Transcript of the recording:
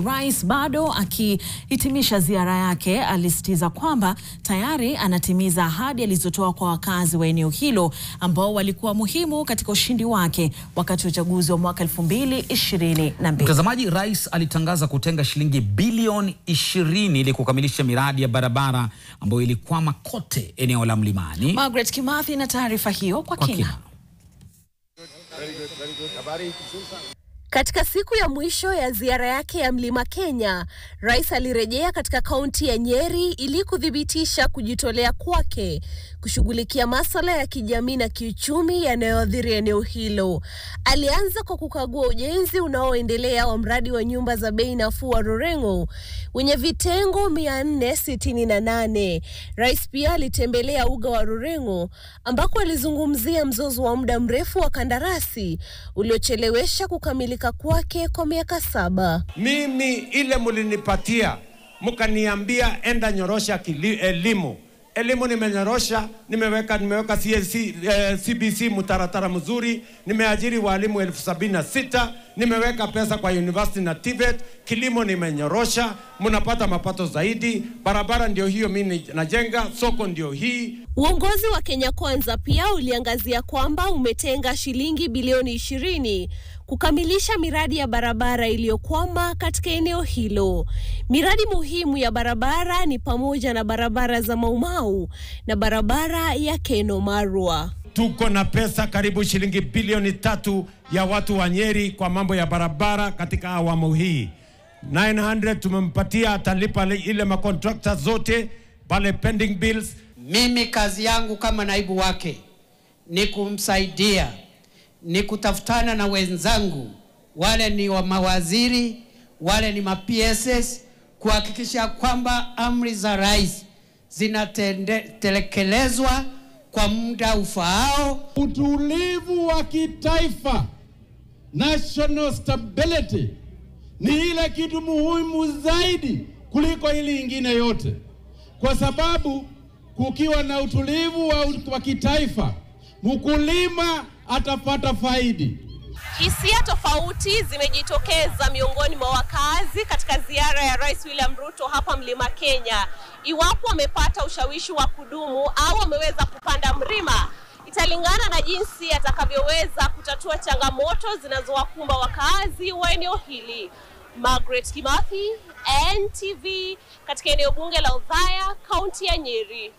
Rais bado akihitimisha ziara yake alisitiza kwamba tayari anatimiza ahadi alizotoa kwa wakazi wa eneo hilo ambao walikuwa muhimu katika ushindi wake wakati wa uchaguzi wa mwaka 2022. Mtazamaji, rais alitangaza kutenga shilingi bilioni 20 ili kukamilisha miradi ya barabara ambayo ilikwama kote eneo la Mlimani. Margaret Kimathi na taarifa hiyo kwa kina. Katika siku ya mwisho ya ziara yake ya Mlima Kenya, rais alirejea katika kaunti ya Nyeri ili kudhibitisha kujitolea kwake kushughulikia masuala ya kijamii na kiuchumi yanayoathiri eneo hilo. Alianza kwa kukagua ujenzi unaoendelea wa mradi wa nyumba za bei nafuu wa Rurengo wenye vitengo 468. Rais pia alitembelea uga wa Rurengo ambako alizungumzia mzozo wa muda mrefu wa kandarasi uliochelewesha kukamilika kwake kwa miaka 7. Mimi ile mulinipatia mkaniambia enda nyorosha elimu. Elimu nimenyorosha, nimeweka CBC mtaratara mzuri, nimeajiri walimu 76,000, nimeweka pesa kwa university na TVET, kilimo nimenyorosha, mnapata mapato zaidi, barabara ndio hiyo mimi najenga, soko ndio hii. Uongozi wa Kenya Kwanza pia uliangazia kwamba umetenga shilingi bilioni 20 kukamilisha miradi ya barabara iliyokwama katika eneo hilo. Miradi muhimu ya barabara ni pamoja na barabara za Maumau na barabara ya Keno Marwa. Tuko na pesa karibu shilingi bilioni 3 ya watu wa Nyeri kwa mambo ya barabara katika awamu hii. 900 tumempatia, atalipa ile makontrakta zote pale pending bills. Mimi kazi yangu kama naibu wake ni kumsaidia, ni kutafutana na wenzangu, wale ni wa mawaziri, wale ni ma-PSS, kuhakikisha kwamba amri za rais zinatelekelezwa kwa muda ufaao. Utulivu wa kitaifa, national stability, ni ile kitu muhimu zaidi kuliko ile ingine yote, kwa sababu kukiwa na utulivu wa kitaifa, mkulima atapata faidi. Hisia tofauti zimejitokeza miongoni mwa wakazi katika ziara ya Rais William Ruto hapa Mlima Kenya. Iwapo wamepata ushawishi wa kudumu au wameweza kupanda mlima, italingana na jinsi atakavyoweza kutatua changamoto zinazowakumba wakazi wa eneo hili. Margaret Kimathi, NTV, katika eneo bunge la Othaya, kaunti ya Nyeri.